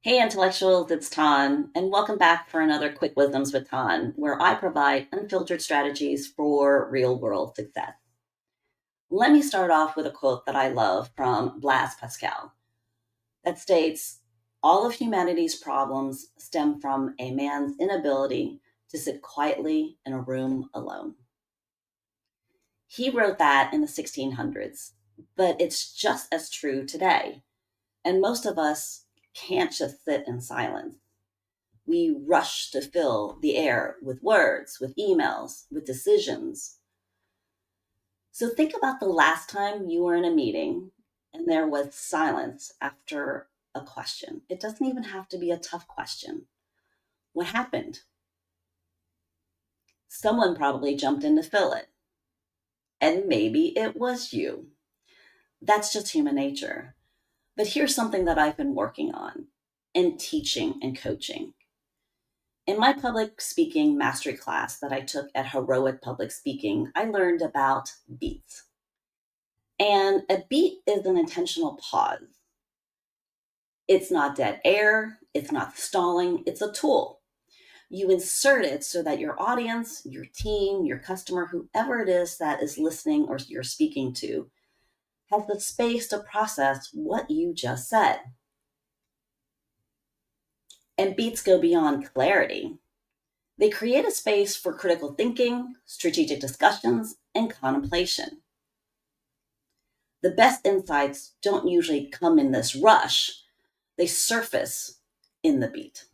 Hey, Intellectuals, it's Tan, and welcome back for another Quick Wisdoms with Tan, where I provide unfiltered strategies for real world success. Let me start off with a quote that I love from Blaise Pascal that states all of humanity's problems stem from a man's inability to sit quietly in a room alone. He wrote that in the 1600s, but it's just as true today. And most of us can't just sit in silence. We rush to fill the air with words, with emails, with decisions. So think about the last time you were in a meeting and there was silence after a question. It doesn't even have to be a tough question. What happened? Someone probably jumped in to fill it. And maybe it was you. That's just human nature. But here's something that I've been working on in teaching and coaching. In my public speaking mastery class that I took at Heroic Public Speaking, I learned about beats. And a beat is an intentional pause. It's not dead air, it's not stalling, it's a tool. You insert it so that your audience, your team, your customer, whoever it is that is listening or you're speaking to, has the space to process what you just said. And beats go beyond clarity. They create a space for critical thinking, strategic discussions, and contemplation. The best insights don't usually come in this rush, they surface in the beat.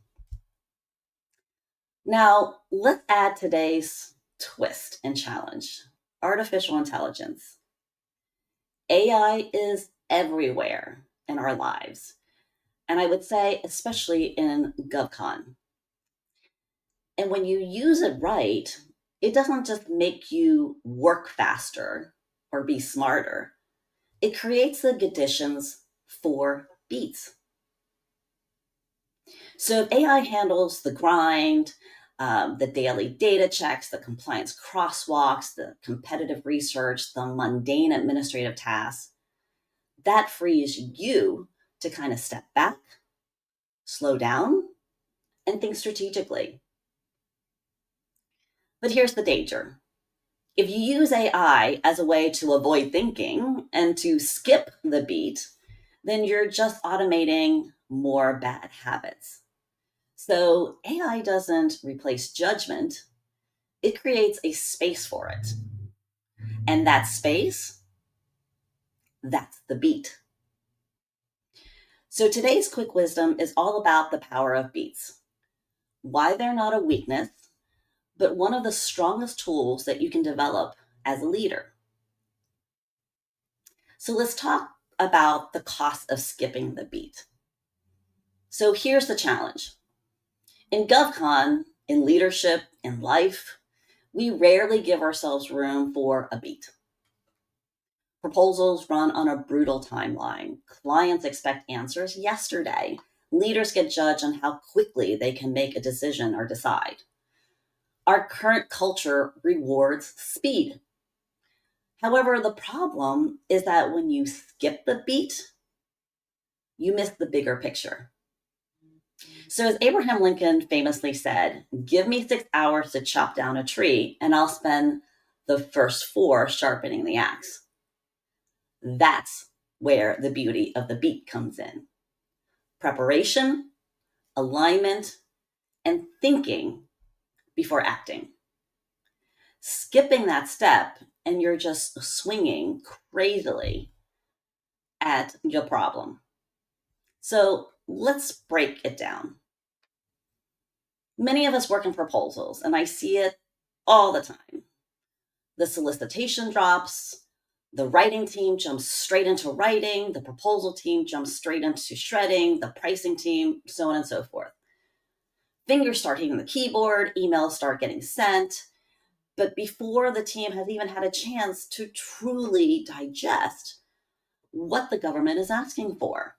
Now, let's add today's twist and challenge: artificial intelligence. AI is everywhere in our lives, and I would say, especially in GovCon. And when you use it right, it doesn't just make you work faster or be smarter. It creates the conditions for beats. So if AI handles the grind, the daily data checks, the compliance crosswalks, the competitive research, the mundane administrative tasks, that frees you to kind of step back, slow down, and think strategically. But here's the danger. If you use AI as a way to avoid thinking and to skip the beat, then you're just automating more bad habits. So AI doesn't replace judgment, it creates a space for it. And that space, that's the beat. So today's quick wisdom is all about the power of beats, why they're not a weakness, but one of the strongest tools that you can develop as a leader. So let's talk about the cost of skipping the beat. So here's the challenge. In GovCon, in leadership, in life, we rarely give ourselves room for a beat. Proposals run on a brutal timeline. Clients expect answers yesterday. Leaders get judged on how quickly they can make a decision or decide. Our current culture rewards speed. However, the problem is that when you skip the beat, you miss the bigger picture. So, as Abraham Lincoln famously said, give me 6 hours to chop down a tree, and I'll spend the first four sharpening the axe. That's where the beauty of the beat comes in: preparation, alignment, and thinking before acting. Skipping that step, and you're just swinging crazily at your problem. So let's break it down. Many of us work in proposals, and I see it all the time. The solicitation drops, the writing team jumps straight into writing, the proposal team jumps straight into shredding, the pricing team, so on and so forth. Fingers start hitting the keyboard, emails start getting sent, but before the team has even had a chance to truly digest what the government is asking for.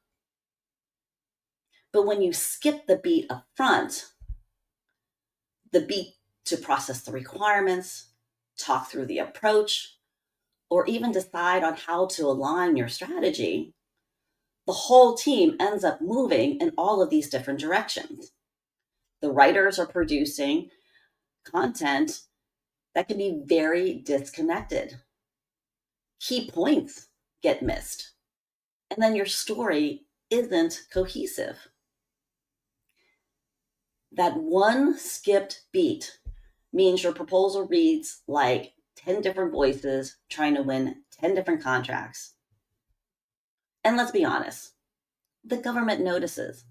But when you skip the beat up front, the beat to process the requirements, talk through the approach, or even decide on how to align your strategy, the whole team ends up moving in all of these different directions. The writers are producing content that can be very disconnected. Key points get missed, and then your story isn't cohesive. That one skipped beat means your proposal reads like 10 different voices trying to win 10 different contracts. And let's be honest, the government notices.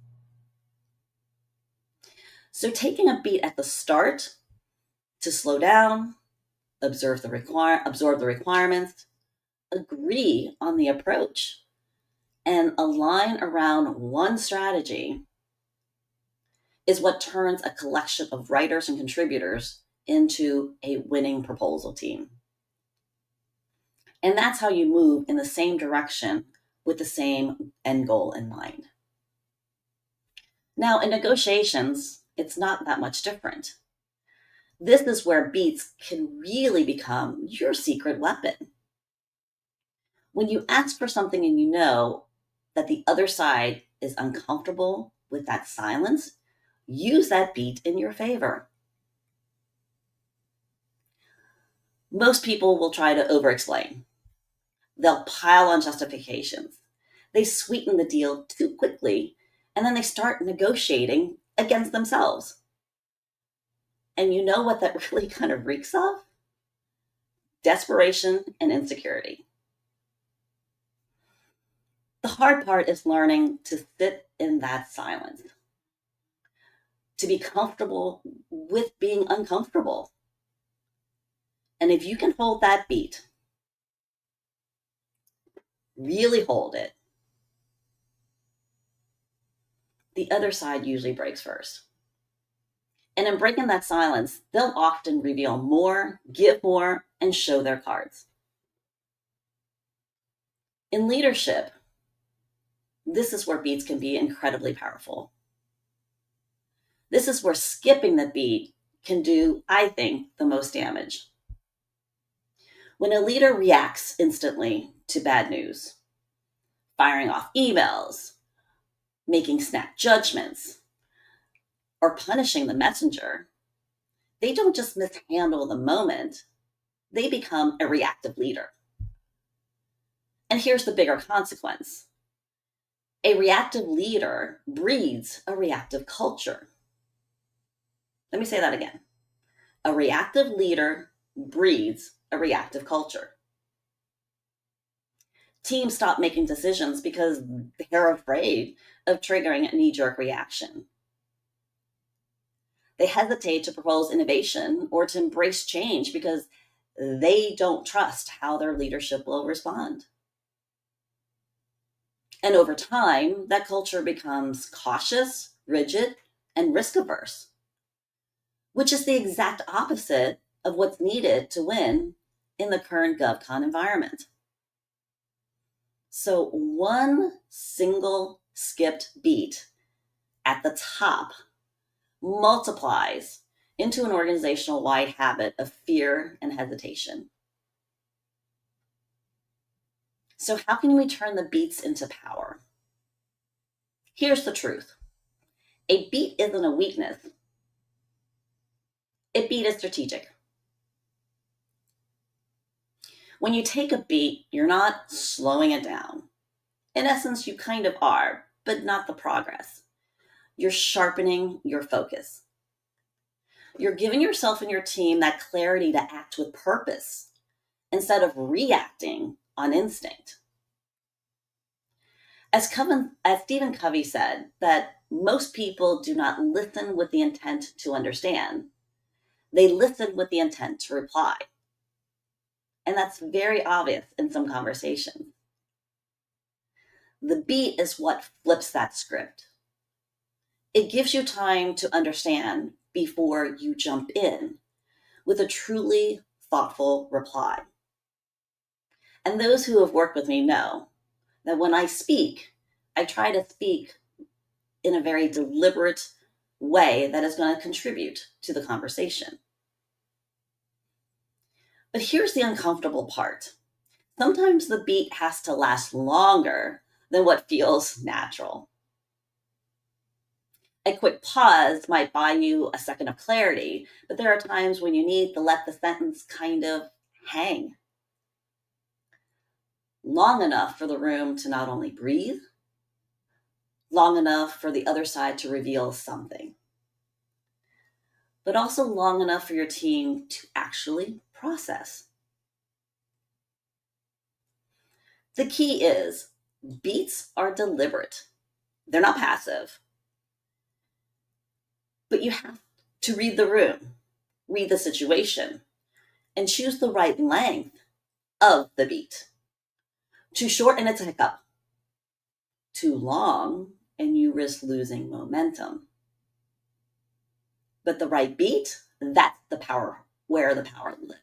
So taking a beat at the start to slow down, absorb the requirements, agree on the approach, and align around one strategy is what turns a collection of writers and contributors into a winning proposal team. And that's how you move in the same direction with the same end goal in mind. Now, in negotiations, it's not that much different. This is where beats can really become your secret weapon. When you ask for something and you know that the other side is uncomfortable with that silence, use that beat in your favor. Most people will try to over-explain. They'll pile on justifications. They sweeten the deal too quickly, and then they start negotiating against themselves. And you know what that really kind of reeks of? Desperation and insecurity. The hard part is learning to sit in that silence, to be comfortable with being uncomfortable. And if you can hold that beat, really hold it, the other side usually breaks first. And in breaking that silence, they'll often reveal more, give more, and show their cards. In leadership, this is where beats can be incredibly powerful. This is where skipping the beat can do, I think, the most damage. When a leader reacts instantly to bad news, firing off emails, making snap judgments, or punishing the messenger, they don't just mishandle the moment, they become a reactive leader. And here's the bigger consequence. A reactive leader breeds a reactive culture. Let me say that again. A reactive leader breeds a reactive culture. Teams stop making decisions because they're afraid of triggering a knee-jerk reaction. They hesitate to propose innovation or to embrace change because they don't trust how their leadership will respond. And over time, that culture becomes cautious, rigid, and risk-averse, which is the exact opposite of what's needed to win in the current GovCon environment. So one single skipped beat at the top multiplies into an organizational-wide habit of fear and hesitation. So how can we turn the beats into power? Here's the truth. A beat isn't a weakness. A beat is strategic. When you take a beat, you're not slowing it down. In essence, you kind of are, but not the progress. You're sharpening your focus. You're giving yourself and your team that clarity to act with purpose instead of reacting on instinct. As Stephen Covey said, that most people do not listen with the intent to understand. They listen with the intent to reply. And that's very obvious in some conversations. The beat is what flips that script. It gives you time to understand before you jump in with a truly thoughtful reply. And those who have worked with me know that when I speak, I try to speak in a very deliberate way that is going to contribute to the conversation. But here's the uncomfortable part. Sometimes the beat has to last longer than what feels natural. A quick pause might buy you a second of clarity, but there are times when you need to let the sentence kind of hang long enough for the room to not only breathe, long enough for the other side to reveal something, but also long enough for your team to actually process. The key is beats are deliberate. They're not passive, but you have to read the room, read the situation, and choose the right length of the beat. Too short and it's a hiccup. Too long and you risk losing momentum. But the right beat, that's the power, where the power lives.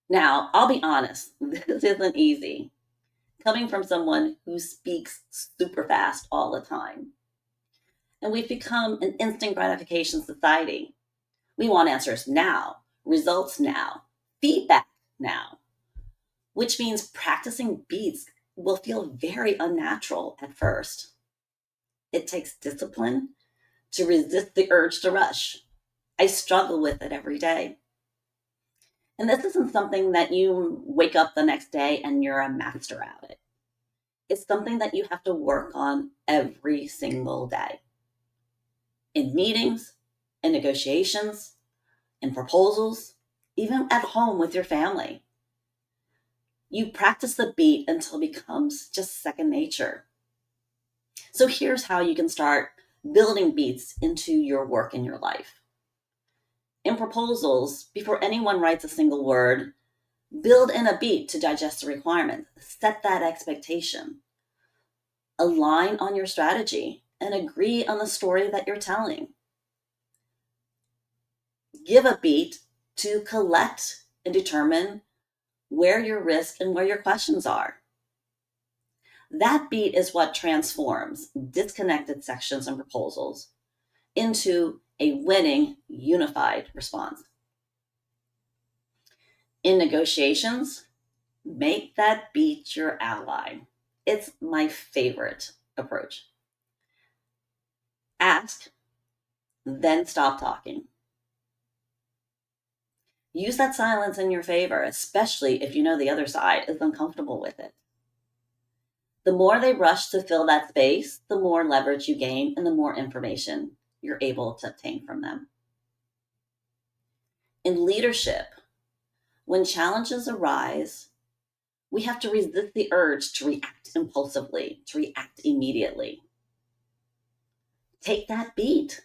Now, I'll be honest, this isn't easy. Coming from someone who speaks super fast all the time. And we've become an instant gratification society. We want answers now, results now, feedback now, which means practicing beats will feel very unnatural at first. It takes discipline to resist the urge to rush. I struggle with it every day. And this isn't something that you wake up the next day and you're a master at it. It's something that you have to work on every single day. In meetings, in negotiations, in proposals, even at home with your family. You practice the beat until it becomes just second nature. So here's how you can start building beats into your work and your life. In proposals, before anyone writes a single word, build in a beat to digest the requirement. Set that expectation. Align on your strategy and agree on the story that you're telling. Give a beat to collect and determine where your risk and where your questions are. That beat is what transforms disconnected sections and proposals into a winning, unified response. In negotiations, make that beat your ally. It's my favorite approach. Ask, then stop talking. Use that silence in your favor, especially if you know the other side is uncomfortable with it. The more they rush to fill that space, the more leverage you gain and the more information you're able to obtain from them. In leadership, when challenges arise, we have to resist the urge to react impulsively, to react immediately. Take that beat.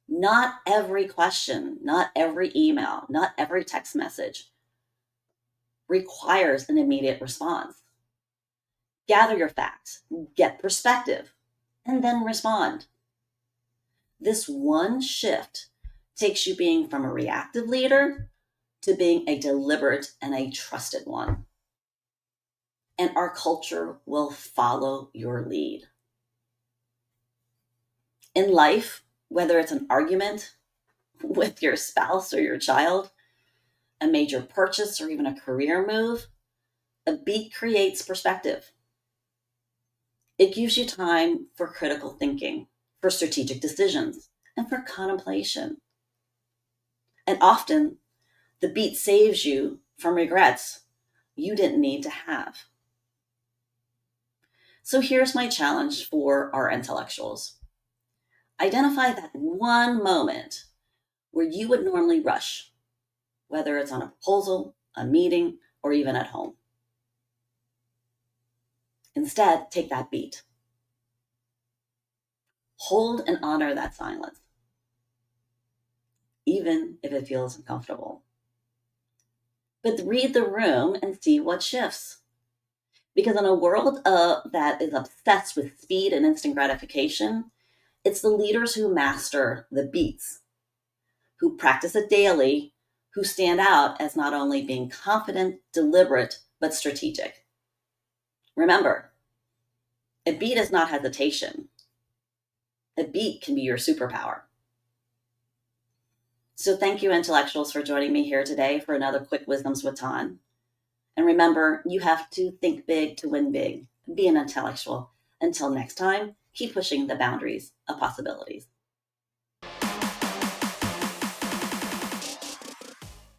Not every question, not every email, not every text message requires an immediate response. Gather your facts, get perspective, and then respond. This one shift takes you being from a reactive leader to being a deliberate and a trusted one. And our culture will follow your lead. In life, whether it's an argument with your spouse or your child, a major purchase, or even a career move, a beat creates perspective. It gives you time for critical thinking, for strategic decisions, and for contemplation. And often, the beat saves you from regrets you didn't need to have. So here's my challenge for our intellectuals. Identify that one moment where you would normally rush, whether it's on a proposal, a meeting, or even at home. Instead, take that beat. Hold and honor that silence, even if it feels uncomfortable. But read the room and see what shifts. Because in a world that is obsessed with speed and instant gratification, it's the leaders who master the beats, who practice it daily, who stand out as not only being confident, deliberate, but strategic. Remember, a beat is not hesitation. A beat can be your superpower. So thank you, intellectuals, for joining me here today for another Quick Wisdoms with Tan. And remember, you have to think big to win big. Be an intellectual. Until next time, keep pushing the boundaries of possibilities.